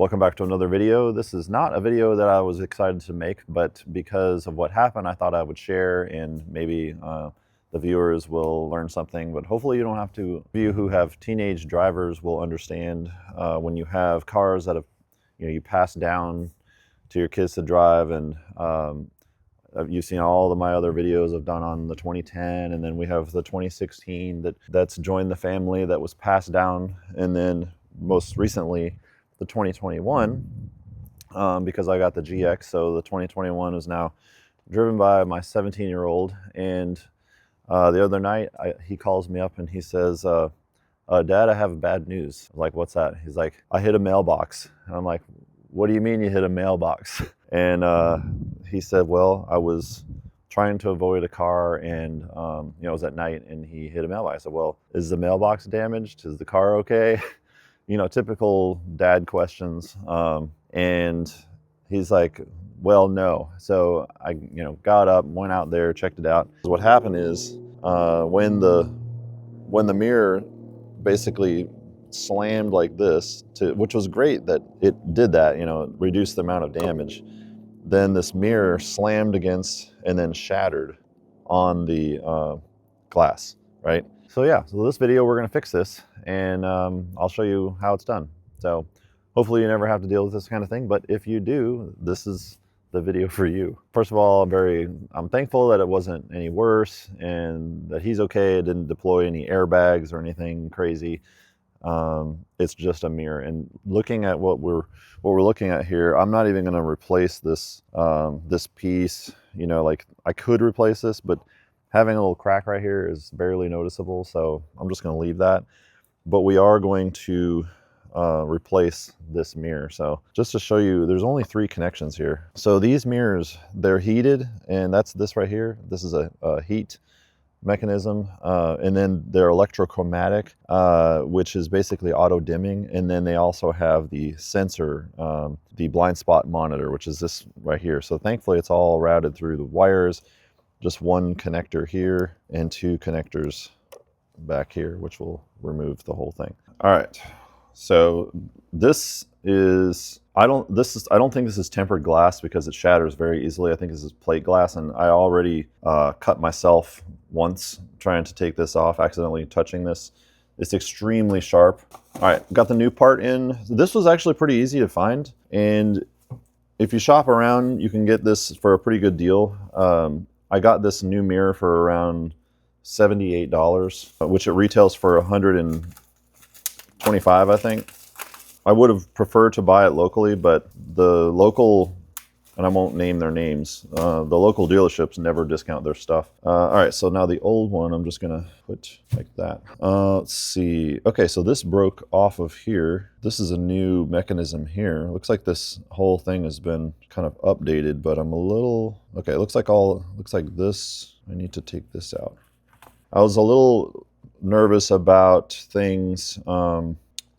Welcome back to another video. This is not a video that I was excited to make, but because of what happened, I thought I would share, and maybe the viewers will learn something, but hopefully you don't have to. You who have teenage drivers will understand when you have cars that have, you pass down to your kids to drive, and you've seen all of my other videos I've done on the 2010, and then we have the 2016 that's joined the family that was passed down, and then most recently the 2021, because I got the GX, so the 2021 is now driven by my 17-year-old. And the other night he calls me up and he says, Dad, I have bad news. I'm like, what's that? He's like, I hit a mailbox. And I'm like, what do you mean you hit a mailbox? And he said, well, I was trying to avoid a car, and it was at night, and he hit a mailbox. I said, well, is the mailbox damaged? Is the car okay? Typical dad questions. And he's like, well, no. So I, got up, went out there, checked it out. What happened is when the mirror basically slammed like this, which was great that it did that, it reduced the amount of damage. Then this mirror slammed against and then shattered on the glass, right? So yeah, so this video we're gonna fix this, and I'll show you how it's done. So hopefully you never have to deal with this kind of thing, but if you do, this is the video for you. First of all, I'm thankful that it wasn't any worse and that he's okay. It didn't deploy any airbags or anything crazy. It's just a mirror. And looking at what we're looking at here, I'm not even going to replace this this piece. Like I could replace this, but having a little crack right here is barely noticeable, so I'm just going to leave that. But we are going to replace this mirror. So just to show you, there's only 3 connections here. So these mirrors, they're heated, and that's this right here. This is a heat mechanism, and then they're electrochromatic, which is basically auto dimming, and then they also have the sensor, the blind spot monitor, which is this right here. So thankfully it's all routed through the wires, just 1 connector here and 2 connectors back here, which will remove the whole thing. All right, so this is, I don't think this is tempered glass because it shatters very easily. I think this is plate glass, and I already cut myself once trying to take this off, accidentally touching this. It's extremely sharp. All right, got the new part in. This was actually pretty easy to find, and if you shop around, you can get this for a pretty good deal. I got this new mirror for around $78, which it retails for $125, I think. I would have preferred to buy it locally, but the local, and I won't name their names, the local dealerships never discount their stuff. All right, so now the old one, I'm just gonna put like that. Let's see. Okay, so this broke off of here. This is a new mechanism here. Looks like this whole thing has been kind of updated, but I'm a little, okay, it looks like this. I need to take this out. I was a little nervous about things.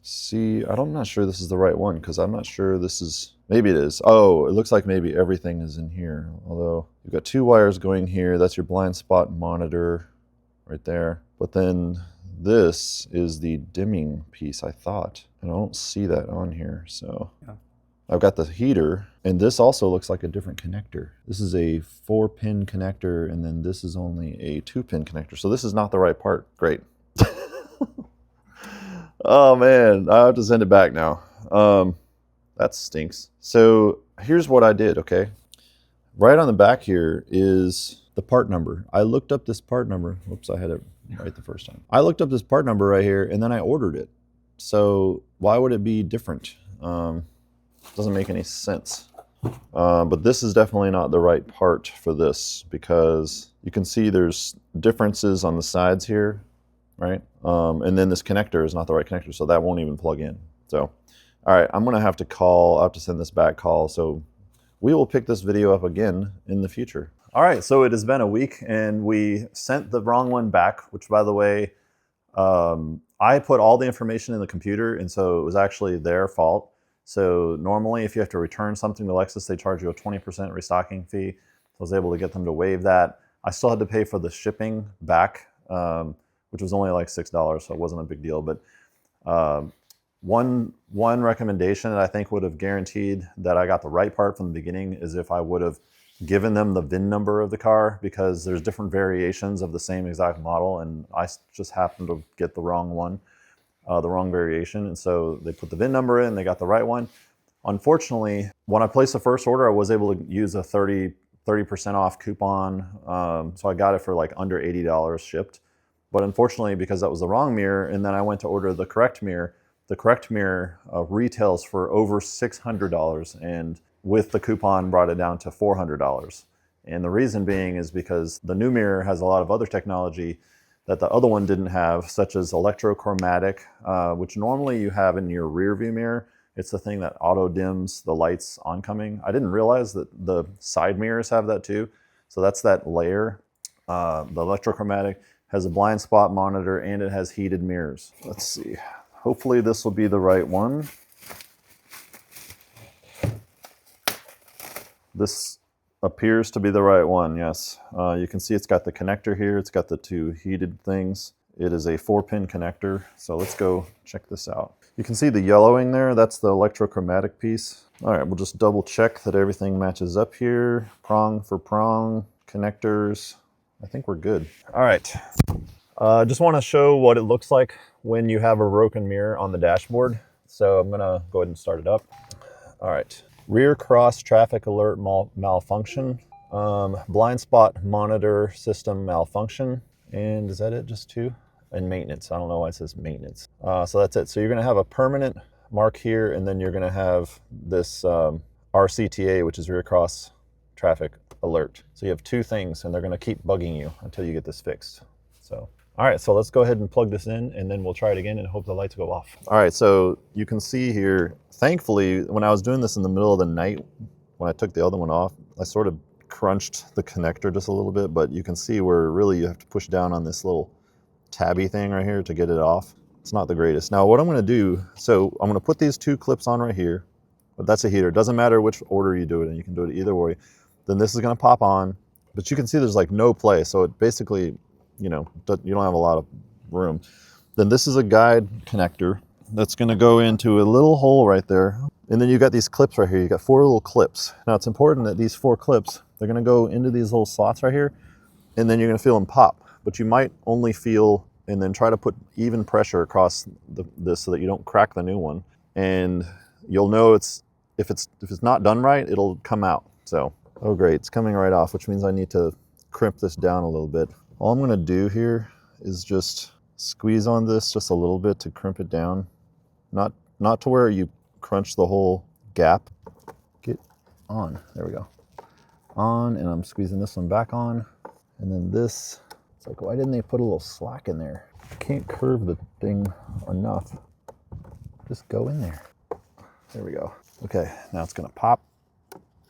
See, I'm not sure this is the right one, because I'm not sure this is, maybe it is. Oh, it looks like maybe everything is in here. Although you've got 2 wires going here. That's your blind spot monitor right there. But then this is the dimming piece, I thought. And I don't see that on here, so. Yeah. I've got the heater, and this also looks like a different connector. This is a 4-pin connector, and then this is only a 2-pin connector. So this is not the right part. Great. Oh man, I have to send it back now. That stinks. So here's what I did, okay? Right on the back here is the part number. I looked up this part number. Whoops, I had it right the first time. I looked up this part number right here, and then I ordered it. So why would it be different? Doesn't make any sense. But this is definitely not the right part for this, because you can see there's differences on the sides here, right? And then this connector is not the right connector, so that won't even plug in. So, all right, I'm gonna have to call, I have to send this back call, so we will pick this video up again in the future. All right, so it has been a week, and we sent the wrong one back, which, by the way, I put all the information in the computer, and so it was actually their fault. So normally if you have to return something to Lexus, they charge you a 20% restocking fee. So I was able to get them to waive that. I still had to pay for the shipping back, which was only like $6, so it wasn't a big deal. But One recommendation that I think would have guaranteed that I got the right part from the beginning is if I would have given them the VIN number of the car, because there's different variations of the same exact model, and I just happened to get the wrong one, the wrong variation. And so they put the VIN number in, they got the right one. Unfortunately, when I placed the first order, I was able to use a 30% off coupon. So I got it for like under $80 shipped. But unfortunately, because that was the wrong mirror, and then I went to order the correct mirror retails for over $600, and with the coupon brought it down to $400. And the reason being is because the new mirror has a lot of other technology that the other one didn't have, such as electrochromatic, which normally you have in your rear view mirror. It's the thing that auto dims the lights oncoming. I didn't realize that the side mirrors have that too. So that's that layer. The electrochromatic has a blind spot monitor, and it has heated mirrors. Let's see. Hopefully this will be the right one. This appears to be the right one, yes. You can see it's got the connector here. It's got the two heated things. It is a 4-pin connector. So let's go check this out. You can see the yellowing there. That's the electrochromatic piece. All right, we'll just double check that everything matches up here. Prong for prong, connectors. I think we're good. All right, just want to show what it looks like when you have a broken mirror on the dashboard. So I'm gonna go ahead and start it up. All right, rear cross traffic alert malfunction, blind spot monitor system malfunction, and is that it, just two? And maintenance. I don't know why it says maintenance. So that's it. So you're gonna have a permanent mark here, and then you're gonna have this RCTA, which is rear cross traffic alert. So you have two things, and they're gonna keep bugging you until you get this fixed. So, all right, so let's go ahead and plug this in, and then we'll try it again and hope the lights go off. All right, so you can see here, thankfully, when I was doing this in the middle of the night, when I took the other one off, I sort of crunched the connector just a little bit, but you can see where really you have to push down on this little tabby thing right here to get it off. It's not the greatest. Now what I'm gonna do, so I'm gonna put these two clips on right here, but that's a heater. It doesn't matter which order you do it in, you can do it either way. Then this is gonna pop on, but you can see there's like no play. So it basically, you know, you don't have a lot of room. Then this is a guide connector that's gonna go into a little hole right there. And then you got these clips right here. You got 4 little clips. Now it's important that these 4 clips, they're gonna go into these little slots right here, and then you're gonna feel them pop. But you might only feel, and then try to put even pressure across this so that you don't crack the new one. And you'll know if it's not done right, it'll come out. So, oh great, it's coming right off, which means I need to crimp this down a little bit. All I'm gonna do here is just squeeze on this just a little bit to crimp it down. Not to where you crunch the whole gap. Get on, there we go. On, and I'm squeezing this one back on. And then this, it's like, why didn't they put a little slack in there? I can't curve the thing enough. Just go in there. There we go. Okay, now it's gonna pop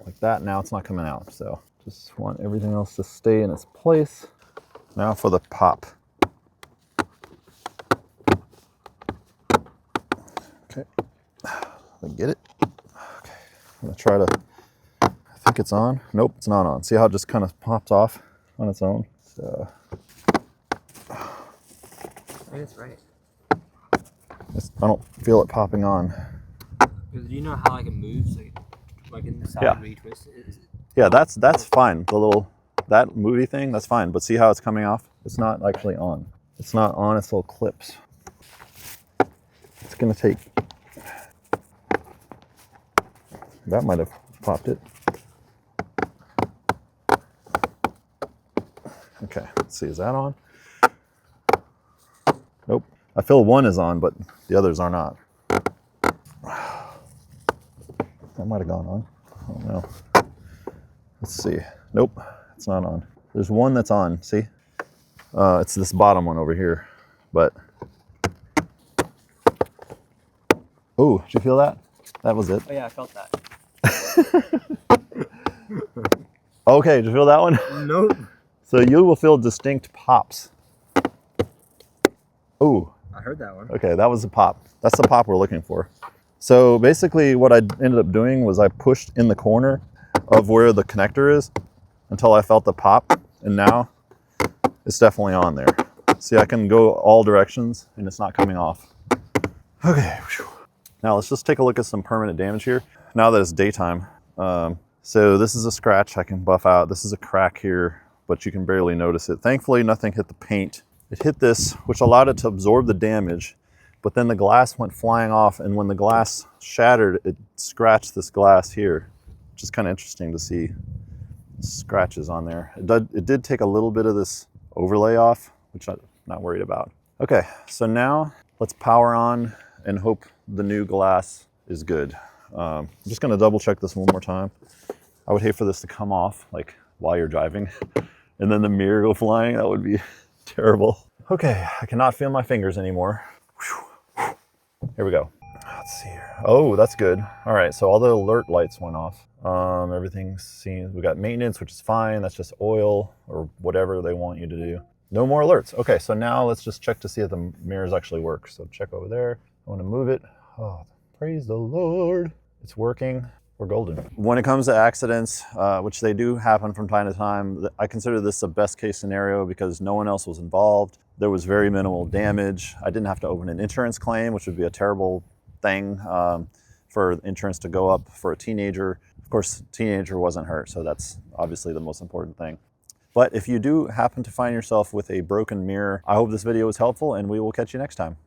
like that. Now it's not coming out. So just want everything else to stay in its place. Now for the pop. Okay, get it? Okay, I'm gonna try to, I think it's on. Nope, it's not on. See how it just kind of pops off on its own? So, I think it's right. I don't feel it popping on. Do you know how like it moves, like in the side where you twist it? Yeah, that's fine. The little, that movie thing, that's fine. But see how it's coming off? It's not actually on. It's not on its little clips. It's gonna take, that might have popped it. Okay, let's see, is that on? Nope. I feel one is on, but the others are not. That might have gone on. I don't know. Let's see. Nope, it's not on. There's one that's on, see? It's this bottom one over here, but. Oh, did you feel that? That was it. Oh yeah, I felt that. Okay, did you feel that one? Nope. So you will feel distinct pops. Oh. I heard that one. Okay, that was a pop. That's the pop we're looking for. So basically what I ended up doing was I pushed in the corner of where the connector is until I felt the pop, and now it's definitely on there. See, I can go all directions and it's not coming off. Okay, Now let's just take a look at some permanent damage here. Now that it's daytime. So this is a scratch I can buff out. This is a crack here, but you can barely notice it. Thankfully, nothing hit the paint. It hit this, which allowed it to absorb the damage, but then the glass went flying off, and when the glass shattered, it scratched this glass here, which is kind of interesting to see scratches on there. It did take a little bit of this overlay off, which I'm not worried about. Okay, so now let's power on and hope the new glass is good. I'm just gonna double check this one more time. I would hate for this to come off like while you're driving and then the mirror go flying. That would be terrible. Okay, I cannot feel my fingers anymore. Whew. Here we go. Let's see here. Oh, that's good. All right, so all the alert lights went off. Everything seems, we got maintenance, which is fine. That's just oil or whatever they want you to do. No more alerts. Okay, so now let's just check to see if the mirrors actually work. So check over there. I want to move it. Oh, praise the Lord. It's working. We're golden. When it comes to accidents, which they do happen from time to time, I consider this a best case scenario because no one else was involved. There was very minimal damage. I didn't have to open an insurance claim, which would be a terrible thing for insurance to go up for a teenager. Of course, teenager wasn't hurt, so that's obviously the most important thing. But if you do happen to find yourself with a broken mirror, I hope this video was helpful, and we will catch you next time.